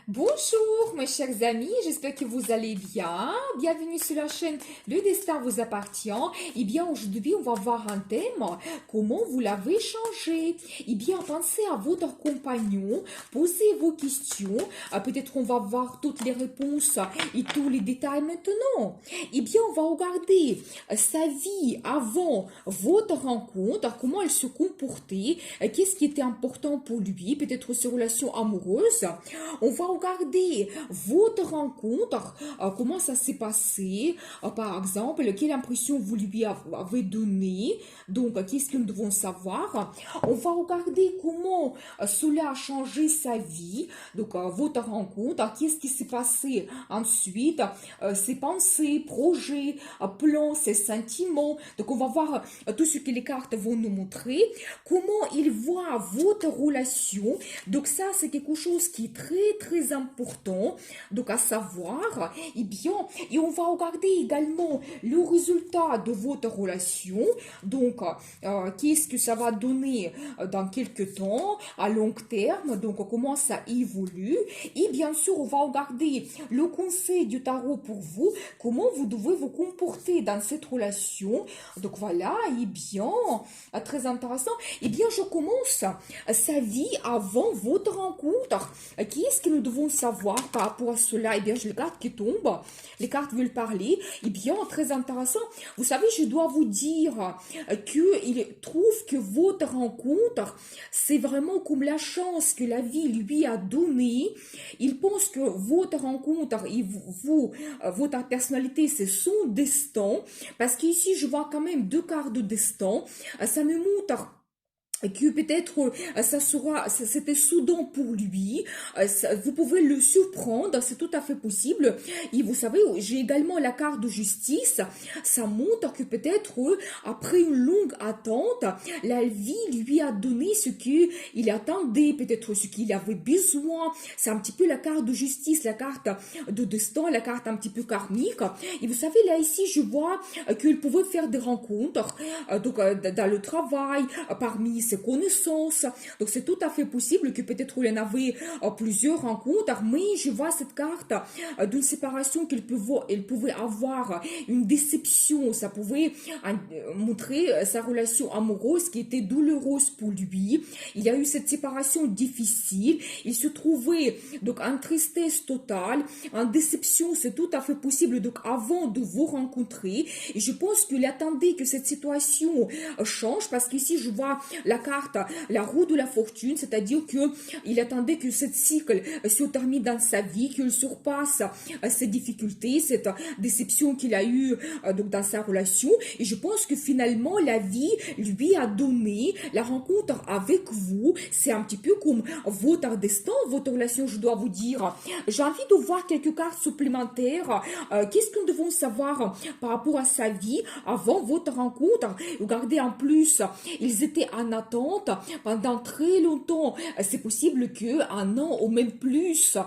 Bonjour mes chers amis, j'espère que vous allez bien. Bienvenue sur la chaîne Le Destin vous appartient. Eh bien aujourd'hui on va voir un thème, comment vous l'avez changé. Eh bien pensez à votre compagnon, posez vos questions, peut-être on va voir toutes les réponses et tous les détails maintenant. Eh bien on va regarder sa vie avant votre rencontre, comment elle se comportait, qu'est-ce qui était important pour lui, peut-être ses relations amoureuses. On va regarder votre rencontre, comment ça s'est passé, par exemple, quelle impression vous lui avez donné, donc qu'est-ce que nous devons savoir. On va regarder comment cela a changé sa vie, donc votre rencontre, qu'est-ce qui s'est passé ensuite, ses pensées, projets, plans, ses sentiments. Donc on va voir tout ce que les cartes vont nous montrer, comment il voit votre relation. Donc ça, c'est quelque chose qui est très important, donc à savoir. Et on va regarder également le résultat de votre relation, donc qu'est-ce que ça va donner dans quelques temps, à long terme, donc comment ça évolue. Et bien sûr, on va regarder le conseil du tarot pour vous, comment vous devez vous comporter dans cette relation. Donc voilà, et bien, très intéressant. Et bien, je commence sa vie avant votre rencontre. Qu'est-ce que nous devons savoir par rapport à cela? Eh bien, j'ai les cartes qui tombent. Les cartes veulent parler. Eh bien, très intéressant. Vous savez, je dois vous dire qu'il trouve que votre rencontre, c'est vraiment comme la chance que la vie lui a donnée. Il pense que votre rencontre et votre personnalité, c'est son destin. Parce qu'ici, je vois quand même deux cartes de destin. Ça me montre que peut-être c'était soudain pour lui. Vous pouvez le surprendre, c'est tout à fait possible. Et vous savez, j'ai également la carte de justice. Ça montre que peut-être après une longue attente, la vie lui a donné ce qu'il attendait, peut-être ce qu'il avait besoin. C'est un petit peu la carte de justice, la carte de destin, la carte un petit peu karmique. Et vous savez, là ici, je vois qu'il pouvait faire des rencontres, donc dans le travail, parmi ses connaissances. Donc c'est tout à fait possible que peut-être il y en avait plusieurs rencontres, mais je vois cette carte d'une séparation elle pouvait avoir une déception. Ça pouvait montrer sa relation amoureuse qui était douloureuse pour lui. Il y a eu cette séparation difficile. Il se trouvait donc en tristesse totale, en déception. C'est tout à fait possible. Donc avant de vous rencontrer, et je pense qu'il attendait que cette situation change, parce qu'ici je vois la carte, la roue de la fortune, c'est-à-dire qu'il attendait que cette cycle se termine dans sa vie, qu'il surpasse ces difficultés, cette déception qu'il a eue donc dans sa relation. Et je pense que finalement, la vie lui a donné la rencontre avec vous. C'est un petit peu comme votre destin, votre relation, je dois vous dire. J'ai envie de voir quelques cartes supplémentaires. Qu'est-ce que nous devons savoir par rapport à sa vie avant votre rencontre? Regardez, en plus, ils étaient en attente pendant très longtemps. C'est possible qu'un an ou même plus.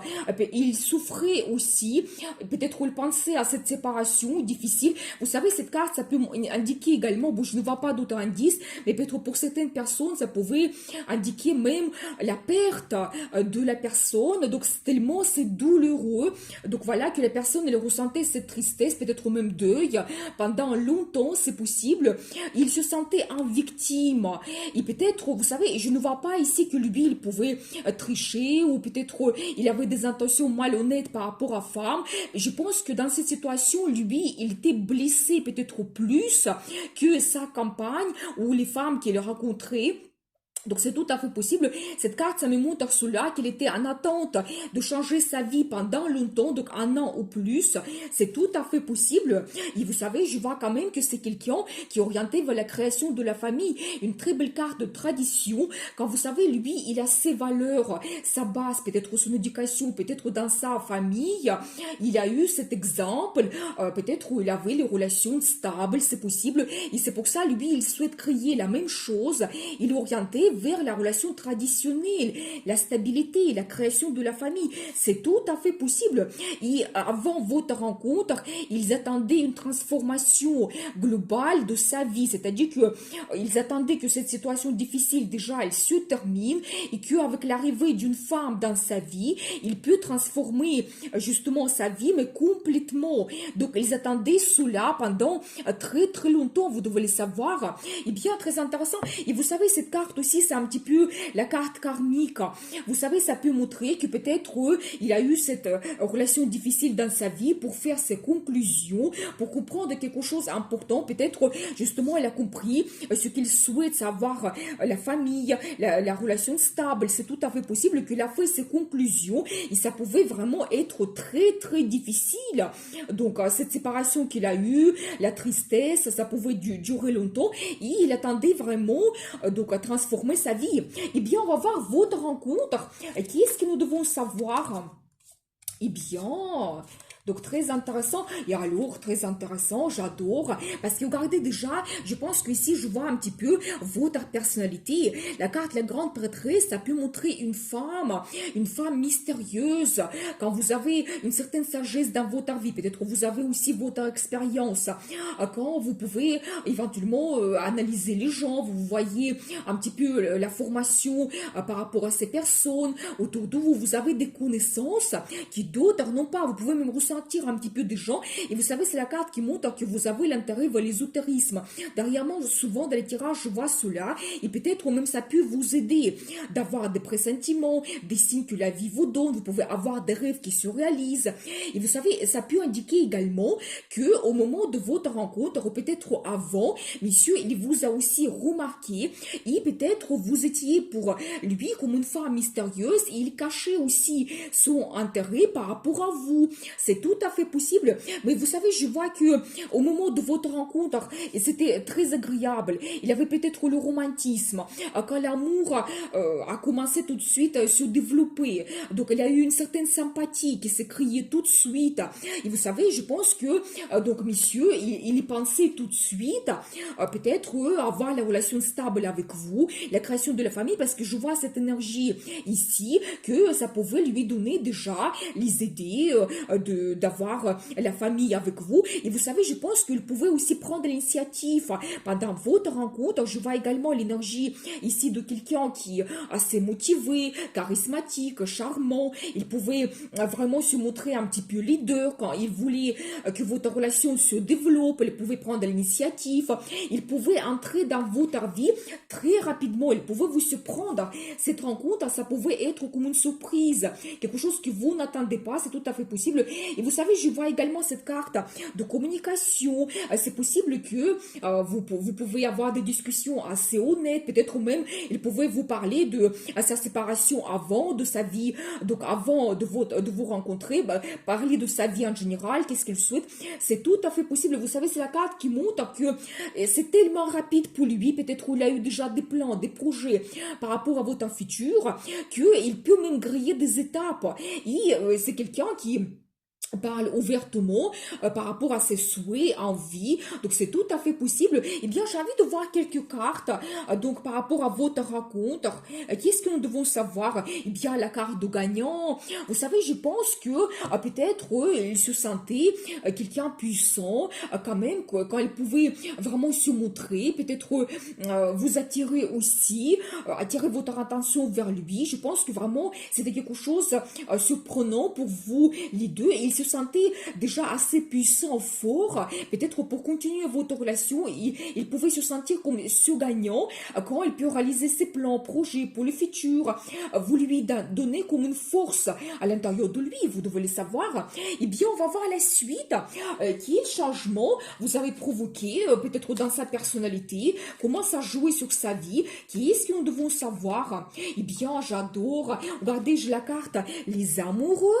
Il souffrait aussi. Peut-être qu'il pensait à cette séparation difficile. Vous savez, cette carte, ça peut indiquer également, bon, je ne vois pas d'autres indices, mais peut-être pour certaines personnes, ça pouvait indiquer même la perte de la personne. Donc, tellement c'est douloureux. Donc, voilà que la personne, elle ressentait cette tristesse, peut-être même deuil. Pendant longtemps, c'est possible. Il se sentait en victime. Et peut-être, vous savez, je ne vois pas ici que lui, il pouvait tricher, ou peut-être il avait des intentions malhonnêtes par rapport à femme. Je pense que dans cette situation, lui, il était blessé peut-être plus que sa compagne ou les femmes qu'il rencontrait. Donc c'est tout à fait possible. Cette carte, ça me montre cela, qu'il était en attente de changer sa vie pendant longtemps, donc un an ou plus. C'est tout à fait possible. Et vous savez, je vois quand même que c'est quelqu'un qui est orienté vers la création de la famille. Une très belle carte de tradition. Quand vous savez, lui, il a ses valeurs, sa base, peut-être son éducation, peut-être dans sa famille. Il a eu cet exemple, peut-être où il avait les relations stables, c'est possible. Et c'est pour ça, lui, il souhaite créer la même chose. Il est orienté vers la relation traditionnelle, la stabilité, la création de la famille. C'est tout à fait possible. Et avant votre rencontre, ils attendaient une transformation globale de sa vie, c'est-à-dire que ils attendaient que cette situation difficile déjà elle se termine et qu'avec l'arrivée d'une femme dans sa vie, il peut transformer justement sa vie mais complètement. Donc ils attendaient cela pendant très très longtemps, vous devez le savoir. Et bien très intéressant. Et vous savez cette carte aussi c'est un petit peu la carte karmique. Vous savez ça peut montrer que peut-être il a eu cette relation difficile dans sa vie pour faire ses conclusions, pour comprendre quelque chose d'important. Peut-être justement elle a compris ce qu'il souhaite savoir, la famille, la relation stable. C'est tout à fait possible qu'il a fait ses conclusions et ça pouvait vraiment être très très difficile. Donc cette séparation qu'il a eue, la tristesse, ça pouvait durer longtemps et il attendait vraiment donc à transformer sa vie. Eh bien on va voir votre rencontre. Qu'est-ce que nous devons savoir? Eh bien, donc très intéressant. Et alors, très intéressant, j'adore. Parce que regardez déjà, je pense que ici, je vois un petit peu votre personnalité. La carte, la grande prêtresse, ça peut montrer une femme mystérieuse. Quand vous avez une certaine sagesse dans votre vie, peut-être vous avez aussi votre expérience. Quand vous pouvez éventuellement analyser les gens, vous voyez un petit peu la formation par rapport à ces personnes. Autour de vous, vous avez des connaissances qui d'autres n'ont pas. Vous pouvez même ressentir un petit peu des gens. Et vous savez, c'est la carte qui montre que vous avez l'intérêt vers l'ésotérisme. Derrière moi, souvent dans les tirages, je vois cela. Et peut-être même ça peut vous aider d'avoir des pressentiments, des signes que la vie vous donne. Vous pouvez avoir des rêves qui se réalisent. Et vous savez, ça peut indiquer également que au moment de votre rencontre, ou peut-être avant, monsieur, il vous a aussi remarqué. Et peut-être vous étiez pour lui comme une femme mystérieuse. Et il cachait aussi son intérêt par rapport à vous. C'est tout à fait possible. Mais vous savez, je vois que au moment de votre rencontre, c'était très agréable. Il y avait peut-être le romantisme. Quand l'amour a commencé tout de suite à se développer. Donc, il y a eu une certaine sympathie qui s'est créée tout de suite. Et vous savez, je pense que, donc, monsieur, il y pensait tout de suite, peut-être avoir la relation stable avec vous, la création de la famille, parce que je vois cette énergie ici, que ça pouvait lui donner déjà les idées d'avoir la famille avec vous. Et vous savez, je pense qu'il pouvait aussi prendre l'initiative pendant votre rencontre. Je vois également l'énergie ici de quelqu'un qui est assez motivé, charismatique, charmant. Il pouvait vraiment se montrer un petit peu leader quand il voulait que votre relation se développe. Il pouvait prendre l'initiative. Il pouvait entrer dans votre vie très rapidement. Il pouvait vous surprendre. Cette rencontre, ça pouvait être comme une surprise. Quelque chose que vous n'attendez pas, c'est tout à fait possible. Et vous savez, je vois également cette carte de communication. C'est possible que vous pouvez avoir des discussions assez honnêtes. Peut-être même, il pouvait vous parler de sa séparation avant, de sa vie. Donc, avant de vous rencontrer, parler de sa vie en général, qu'est-ce qu'il souhaite. C'est tout à fait possible. Vous savez, c'est la carte qui montre que c'est tellement rapide pour lui. Peut-être qu'il a eu déjà des plans, des projets par rapport à votre futur, qu'il peut même griller des étapes. Et c'est quelqu'un qui parle ouvertement par rapport à ses souhaits, envies. Donc, c'est tout à fait possible. Eh bien, j'ai envie de voir quelques cartes. Donc, par rapport à votre rencontre, qu'est-ce que nous devons savoir? Eh bien, la carte de gagnant. Vous savez, je pense que peut-être il se sentait quelqu'un puissant quand même, quand il pouvait vraiment se montrer. Peut-être vous attirer aussi, attirer votre attention vers lui. Je pense que vraiment, c'était quelque chose surprenant pour vous les deux. Et il se sentait déjà assez puissant, fort, peut-être pour continuer votre relation, il pouvait se sentir comme ce gagnant quand il peut réaliser ses plans, projets pour le futur. Vous lui donnez comme une force à l'intérieur de lui, vous devez le savoir. Eh bien, on va voir la suite. Quel changement vous avez provoqué, peut-être dans sa personnalité, comment ça jouait sur sa vie, qu'est-ce que nous devons savoir? Eh bien, j'adore. Regardez, j'ai la carte les amoureux.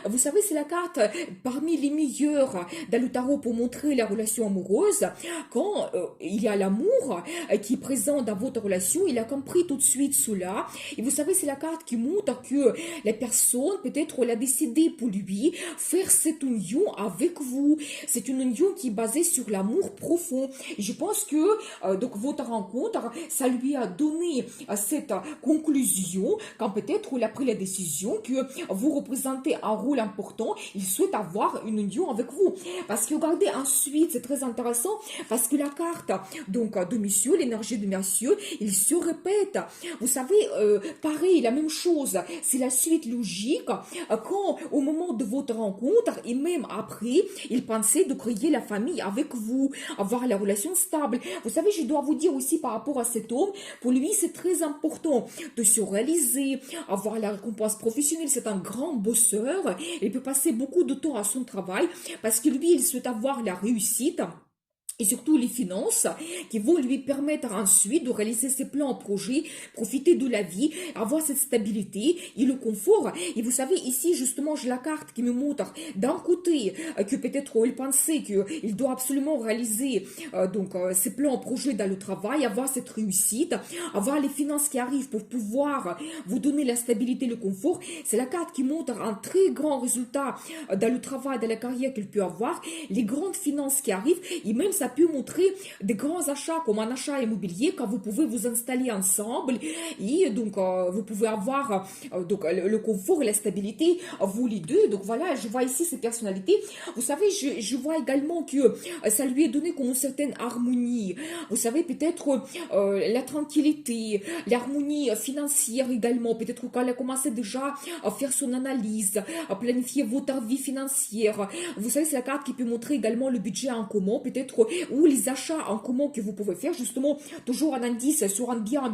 Vous savez, c'est la carte cartes parmi les meilleures dans le tarot pour montrer la relation amoureuse. Quand il y a l'amour qui est présent dans votre relation, il a compris tout de suite cela. Et vous savez, c'est la carte qui montre que la personne, peut-être, elle a décidé pour lui faire cette union avec vous. C'est une union qui est basée sur l'amour profond. Et je pense que donc votre rencontre, ça lui a donné cette conclusion quand peut-être il a pris la décision que vous représentez un rôle important, il souhaite avoir une union avec vous. Parce que regardez ensuite, c'est très intéressant, parce que la carte donc de monsieur, l'énergie de monsieur, il se répète. Vous savez, pareil, la même chose, c'est la suite logique. Quand au moment de votre rencontre, et même après, il pensait de créer la famille avec vous, avoir la relation stable. Vous savez, je dois vous dire aussi par rapport à cet homme, pour lui, c'est très important de se réaliser, avoir la récompense professionnelle. C'est un grand bosseur. Il peut passer beaucoup de temps à son travail parce que lui, il souhaite avoir la réussite. Et surtout les finances qui vont lui permettre ensuite de réaliser ses plans, projets, profiter de la vie, avoir cette stabilité et le confort. Et vous savez, ici, justement, j'ai la carte qui me montre d'un côté que peut-être il pensait qu'il doit absolument réaliser ses plans, projets dans le travail, avoir cette réussite, avoir les finances qui arrivent pour pouvoir vous donner la stabilité, le confort. C'est la carte qui montre un très grand résultat dans le travail, dans la carrière qu'il peut avoir, les grandes finances qui arrivent, et même ça peut montrer des grands achats comme un achat immobilier quand vous pouvez vous installer ensemble et donc vous pouvez avoir le confort et la stabilité vous les deux. Donc voilà, je vois ici ces personnalités. Vous savez, je vois également que ça lui est donné comme une certaine harmonie. Vous savez, peut-être la tranquillité, l'harmonie financière également. Peut-être qu'elle a commencé déjà à faire son analyse, à planifier votre vie financière. Vous savez, c'est la carte qui peut montrer également le budget en commun, peut-être ou les achats en commun que vous pouvez faire, justement, toujours un indice sur un bien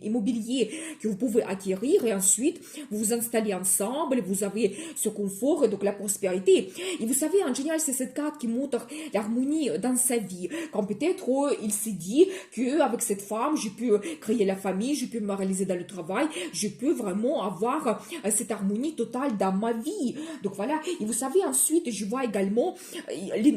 immobilier que vous pouvez acquérir et ensuite vous vous installez ensemble, vous avez ce confort et donc la prospérité. Et vous savez, en général, c'est cette carte qui montre l'harmonie dans sa vie. Quand peut-être il s'est dit qu'avec cette femme, je peux créer la famille, je peux me réaliser dans le travail, je peux vraiment avoir cette harmonie totale dans ma vie. Donc voilà, et vous savez, ensuite, je vois également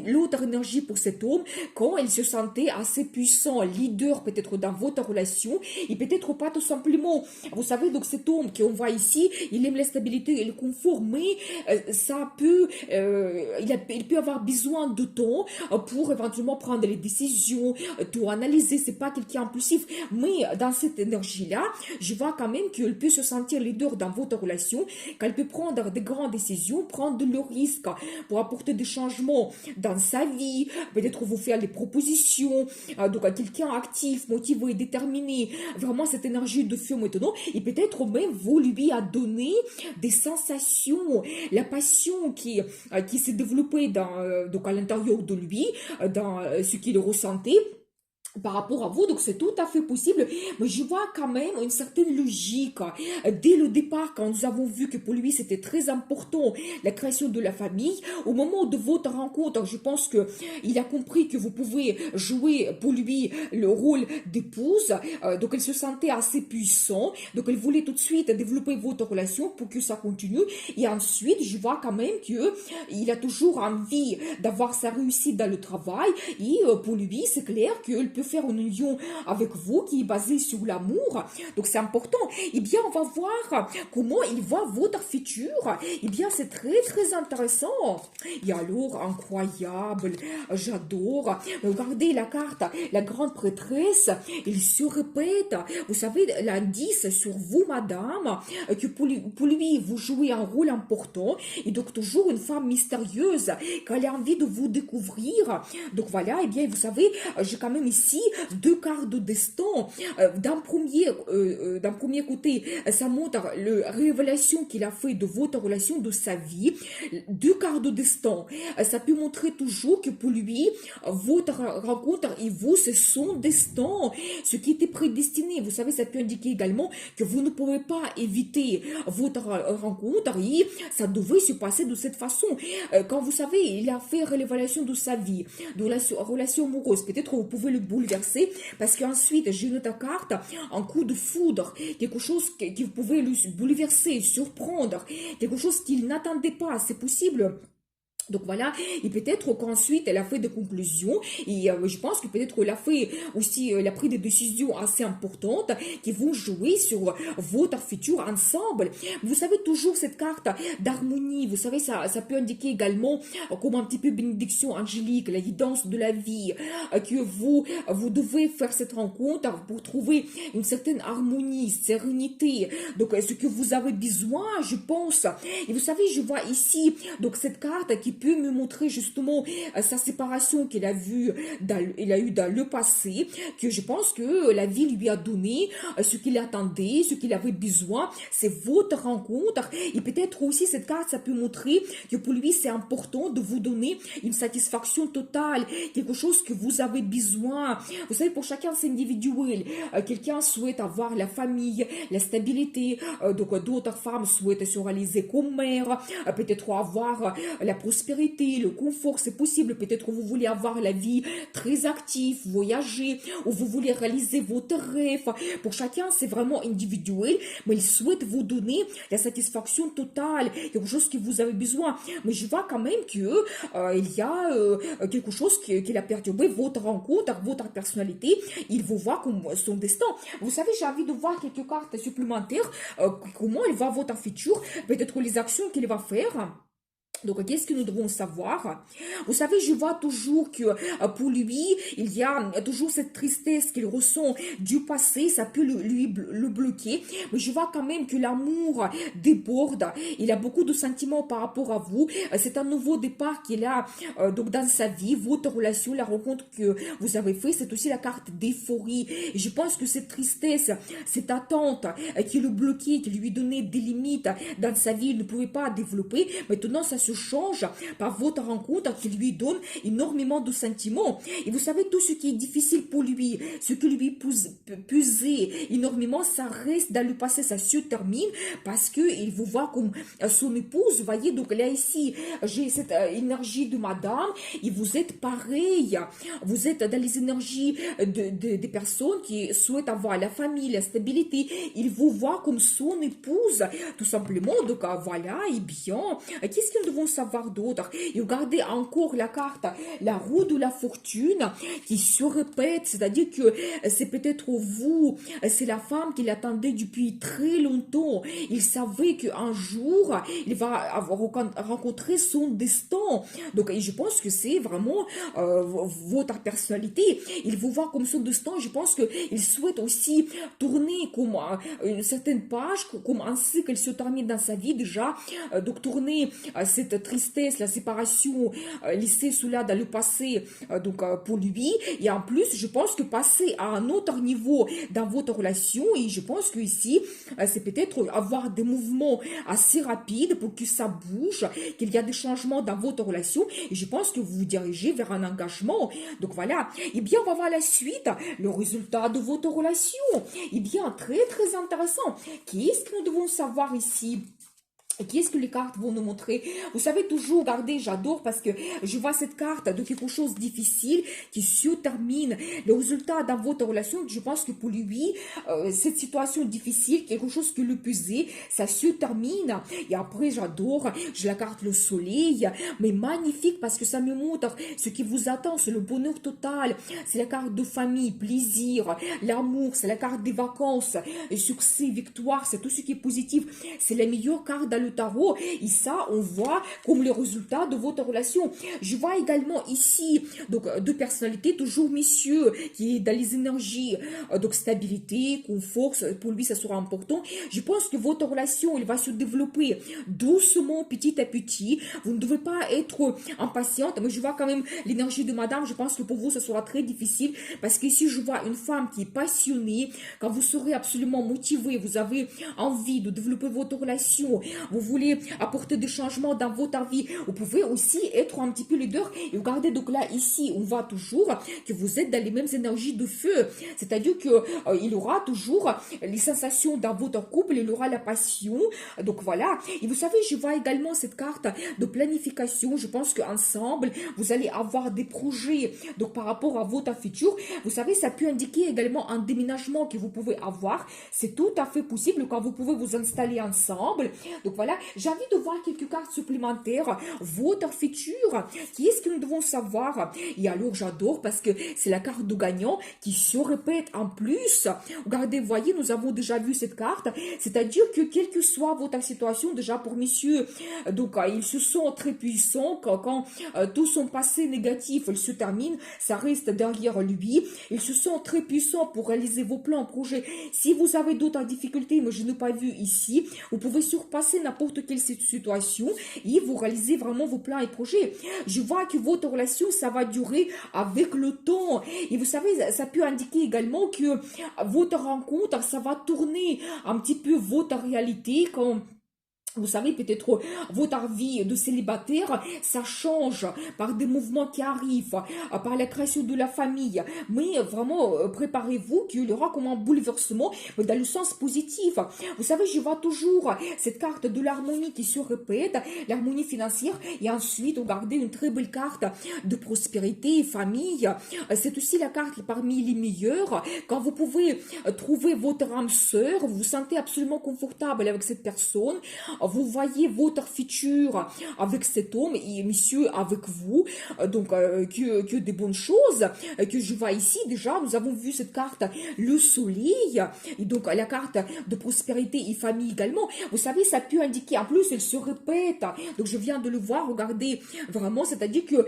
l'autre énergie pour cet homme, quand il se sentait assez puissant, leader peut-être dans votre relation, et peut-être pas tout simplement. Vous savez, donc cet homme qu'on voit ici, il aime la stabilité et le confort, mais il peut avoir besoin de temps pour éventuellement prendre les décisions, tout analyser. C'est pas quelqu'un impulsif, mais dans cette énergie-là, je vois quand même qu'il peut se sentir leader dans votre relation, qu'elle peut prendre des grandes décisions, prendre le risque pour apporter des changements dans sa vie, peut-être vous faire les propositions, donc à quelqu'un actif, motivé, déterminé, vraiment cette énergie de feu maintenant, et peut-être même vous lui a donné des sensations, la passion qui s'est développée donc à l'intérieur de lui, dans ce qu'il ressentait par rapport à vous, donc c'est tout à fait possible, mais je vois quand même une certaine logique. Dès le départ, quand nous avons vu que pour lui c'était très important la création de la famille, au moment de votre rencontre, je pense que il a compris que vous pouvez jouer pour lui le rôle d'épouse, donc il se sentait assez puissant, donc il voulait tout de suite développer votre relation pour que ça continue, et ensuite je vois quand même que il a toujours envie d'avoir sa réussite dans le travail, et pour lui c'est clair qu'il peut faire une union avec vous qui est basée sur l'amour. Donc c'est important. Eh bien, on va voir comment il voit votre futur. Eh bien, c'est très très intéressant. Et alors, incroyable, j'adore. Regardez la carte, la grande prêtresse, il se répète. Vous savez, l'indice sur vous, madame, que pour lui, vous jouez un rôle important, et donc toujours une femme mystérieuse, qu'elle a envie de vous découvrir. Donc voilà, eh bien, vous savez, j'ai quand même ici deux cartes de destin. D'un premier côté, ça montre la révélation qu'il a fait de votre relation, de sa vie. Deux cartes de destin, ça peut montrer toujours que pour lui, votre rencontre et vous, c'est son destin, ce qui était prédestiné. Vous savez, ça peut indiquer également que vous ne pouvez pas éviter votre rencontre et ça devait se passer de cette façon. Quand vous savez, il a fait révélation de sa vie, de la relation amoureuse, peut-être vous pouvez le bouleverser parce qu'ensuite, j'ai une autre carte, un coup de foudre, quelque chose qui pouvait le bouleverser, surprendre, quelque chose qu'il n'attendait pas. C'est possible. Donc voilà, et peut-être qu'ensuite elle a fait des conclusions et je pense que peut-être qu'elle a fait aussi, elle a pris des décisions assez importantes qui vont jouer sur votre futur ensemble. Vous savez toujours cette carte d'harmonie, vous savez ça peut indiquer également comme un petit peu bénédiction angélique, la guidance de la vie, que vous devez faire cette rencontre pour trouver une certaine harmonie, sérénité. Donc ce que vous avez besoin, je pense. Et vous savez, je vois ici donc cette carte qui peut me montrer justement sa séparation qu'il a il a eu dans le passé, que je pense que la vie lui a donné ce qu'il attendait, ce qu'il avait besoin, c'est votre rencontre. Et peut-être aussi cette carte, ça peut montrer que pour lui c'est important de vous donner une satisfaction totale, quelque chose que vous avez besoin. Vous savez, pour chacun c'est individuel. Quelqu'un souhaite avoir la famille, la stabilité, donc d'autres femmes souhaitent se réaliser comme mère, peut-être avoir la prospérité, le confort, c'est possible. Peut-être que vous voulez avoir la vie très active, voyager, ou vous voulez réaliser votre rêve. Pour chacun, c'est vraiment individuel, mais il souhaite vous donner la satisfaction totale, quelque chose que vous avez besoin. Mais je vois quand même que il y a quelque chose qui a perturbé votre rencontre, votre personnalité. Il vous voit comme son destin. Vous savez, j'ai envie de voir quelques cartes supplémentaires, comment il va votre futur, peut-être les actions qu'il va faire. Donc, qu'est-ce que nous devons savoir? Vous savez, je vois toujours que pour lui, il y a toujours cette tristesse qu'il ressent du passé, ça peut le bloquer. Mais je vois quand même que l'amour déborde. Il a beaucoup de sentiments par rapport à vous. C'est un nouveau départ qu'il a donc dans sa vie. Votre relation, la rencontre que vous avez faite, c'est aussi la carte d'euphorie. Et je pense que cette tristesse, cette attente qui le bloquait, qui lui donnait des limites dans sa vie, il ne pouvait pas développer. Maintenant, ça se change par votre rencontre qui lui donne énormément de sentiments. Et vous savez, tout ce qui est difficile pour lui, ce qui lui pesait énormément, ça reste dans le passé, ça se termine parce qu'il vous voit comme son épouse. Vous voyez, donc là ici, j'ai cette énergie de madame et vous êtes pareil. Vous êtes dans les énergies des personnes qui souhaitent avoir la famille, la stabilité. Il vous voit comme son épouse, tout simplement. Donc voilà, et bien, qu'est-ce que nous devons savoir d'autre? Et regardez encore la carte, la roue de la fortune qui se répète, c'est-à-dire que c'est peut-être vous, c'est la femme qu'il attendait depuis très longtemps. Il savait qu'un jour, il va avoir rencontré son destin. Donc, je pense que c'est vraiment votre personnalité. Il vous voit comme son destin. Je pense qu'il souhaite aussi tourner comme une certaine page, comme un cycle se termine dans sa vie déjà. Donc, tourner cette tristesse, la séparation, laisser cela dans le passé donc pour lui. Et en plus, je pense que passer à un autre niveau dans votre relation, et je pense que ici, c'est peut-être avoir des mouvements assez rapides pour que ça bouge, qu'il y a des changements dans votre relation. Et je pense que vous vous dirigez vers un engagement. Donc voilà. Et bien, on va voir la suite, le résultat de votre relation. Et bien, très très intéressant. Qu'est-ce que nous devons savoir ici? Et qu'est-ce que les cartes vont nous montrer? Vous savez, toujours, regardez, j'adore parce que je vois cette carte de quelque chose de difficile qui se termine. Le résultat dans votre relation, je pense que pour lui, cette situation difficile, quelque chose qui le pesait, ça se termine. Et après, j'adore, j'ai la carte le soleil, mais magnifique parce que ça me montre ce qui vous attend, c'est le bonheur total. C'est la carte de famille, plaisir, l'amour, c'est la carte des vacances, succès, victoire, c'est tout ce qui est positif. C'est la meilleure carte dans le tarot, et ça on voit comme les résultats de votre relation. Je vois également ici donc deux personnalités, toujours messieurs qui est dans les énergies donc stabilité, confort, pour lui ça sera important. Je pense que votre relation elle va se développer doucement, petit à petit. Vous ne devez pas être impatiente, mais je vois quand même l'énergie de madame. Je pense que pour vous ça sera très difficile parce que ici je vois une femme qui est passionnée. Quand vous serez absolument motivé, vous avez envie de développer votre relation, vous voulez apporter des changements dans votre vie, vous pouvez aussi être un petit peu leader. Et regardez, donc là, ici, on voit toujours que vous êtes dans les mêmes énergies de feu. C'est-à-dire que il aura toujours les sensations dans votre couple, il aura la passion. Donc voilà. Et vous savez, je vois également cette carte de planification. Je pense qu'ensemble, vous allez avoir des projets. Donc par rapport à votre futur, vous savez, ça peut indiquer également un déménagement que vous pouvez avoir. C'est tout à fait possible quand vous pouvez vous installer ensemble. Donc voilà, j'ai envie de voir quelques cartes supplémentaires. Votre futur, qui est-ce que nous devons savoir? Et alors j'adore parce que c'est la carte de gagnant qui se répète en plus. Regardez, voyez, nous avons déjà vu cette carte. C'est-à-dire que quelle que soit votre situation, déjà pour messieurs, donc ils se sentent très puissants quand tout son passé négatif il se termine, ça reste derrière lui. Ils se sentent très puissants pour réaliser vos plans, projets. Si vous avez d'autres difficultés, mais je n'ai pas vu ici, vous pouvez surpasser n'importe quelle situation et vous réalisez vraiment vos plans et projets. Je vois que votre relation, ça va durer avec le temps. Et vous savez, ça peut indiquer également que votre rencontre, ça va tourner un petit peu votre réalité quand... Vous savez, peut-être votre vie de célibataire, ça change par des mouvements qui arrivent, par la création de la famille. Mais vraiment, préparez-vous qu'il y aura comme un bouleversement, mais dans le sens positif. Vous savez, je vois toujours cette carte de l'harmonie qui se répète, l'harmonie financière, et ensuite, regardez une très belle carte de prospérité, famille. C'est aussi la carte parmi les meilleures. Quand vous pouvez trouver votre âme sœur, vous vous sentez absolument confortable avec cette personne. Vous voyez votre futur avec cet homme et monsieur avec vous, donc que des bonnes choses que je vois ici. Déjà, nous avons vu cette carte, le soleil, et donc la carte de prospérité et famille également. Vous savez, ça peut indiquer, en plus, elle se répète. Donc, je viens de le voir, regardez, vraiment, c'est-à-dire que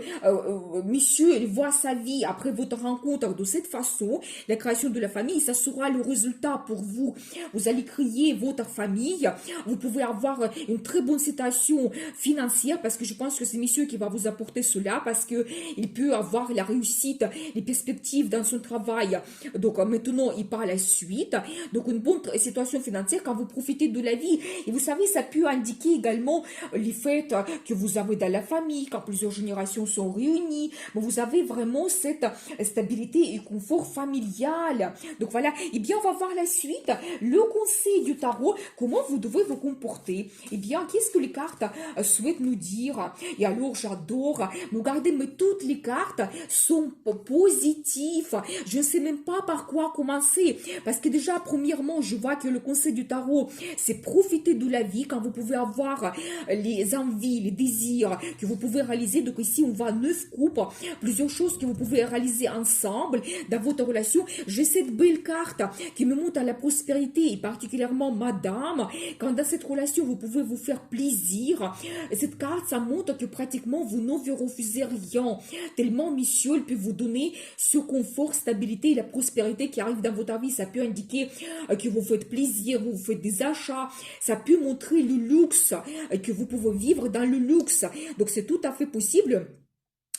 monsieur, il voit sa vie après votre rencontre de cette façon, la création de la famille, ça sera le résultat pour vous. Vous allez créer votre famille, vous pouvez avoir une très bonne situation financière parce que je pense que c'est monsieur qui va vous apporter cela parce que il peut avoir la réussite, les perspectives dans son travail. Donc maintenant, il part à la suite. Donc une bonne situation financière quand vous profitez de la vie. Et vous savez, ça peut indiquer également les faits que vous avez dans la famille, quand plusieurs générations sont réunies. Mais vous avez vraiment cette stabilité et confort familial. Donc voilà. Et bien, on va voir la suite. Le conseil du tarot, comment vous devez vous comporter. Eh bien, qu'est-ce que les cartes souhaitent nous dire? Et alors, j'adore. Regardez, mais toutes les cartes sont positives. Je ne sais même pas par quoi commencer. Parce que déjà, premièrement, je vois que le conseil du tarot, c'est profiter de la vie quand vous pouvez avoir les envies, les désirs que vous pouvez réaliser. Donc ici, on voit 9 coupes, plusieurs choses que vous pouvez réaliser ensemble dans votre relation. J'ai cette belle carte qui me montre à la prospérité et particulièrement madame. Quand dans cette relation, vous pouvez vous faire plaisir. Cette carte, ça montre que pratiquement vous ne vous refusez rien. Tellement, monsieur, elle peut vous donner ce confort, stabilité et la prospérité qui arrive dans votre vie. Ça peut indiquer que vous faites plaisir, vous faites des achats. Ça peut montrer le luxe, que vous pouvez vivre dans le luxe. Donc, c'est tout à fait possible.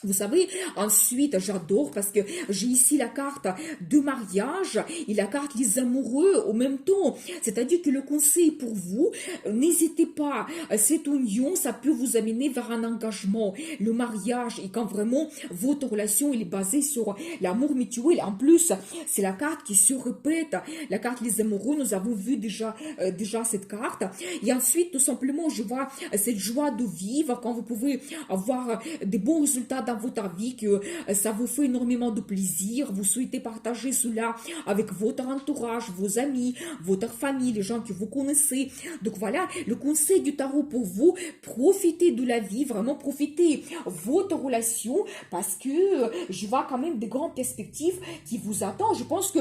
Vous savez, ensuite, j'adore parce que j'ai ici la carte de mariage et la carte des amoureux au même temps. C'est-à-dire que le conseil pour vous, n'hésitez pas. Cette union, ça peut vous amener vers un engagement. Le mariage, et quand vraiment votre relation elle est basée sur l'amour mutuel. En plus, c'est la carte qui se répète. La carte des amoureux, nous avons vu déjà cette carte. Et ensuite, tout simplement, je vois cette joie de vivre quand vous pouvez avoir des bons résultats dans votre vie, que ça vous fait énormément de plaisir, vous souhaitez partager cela avec votre entourage, vos amis, votre famille, les gens que vous connaissez. Donc voilà, le conseil du tarot pour vous, profitez de la vie, vraiment profitez votre relation parce que je vois quand même des grandes perspectives qui vous attendent. Je pense que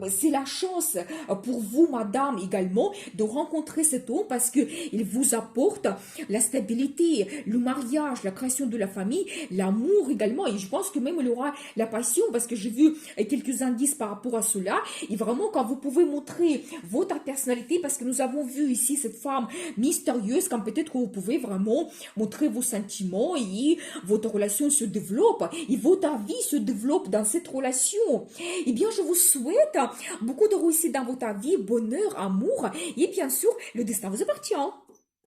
c'est la chance pour vous, madame, également, de rencontrer cet homme parce que il vous apporte la stabilité, le mariage, la création de la famille, l'amour également, et je pense que même il aura la passion parce que j'ai vu quelques indices par rapport à cela. Et vraiment, quand vous pouvez montrer votre personnalité, parce que nous avons vu ici cette femme mystérieuse, quand peut-être que vous pouvez vraiment montrer vos sentiments et votre relation se développe et votre vie se développe dans cette relation. Et bien, je vous souhaite beaucoup de réussite dans votre vie, bonheur, amour, et bien sûr, le destin vous appartient.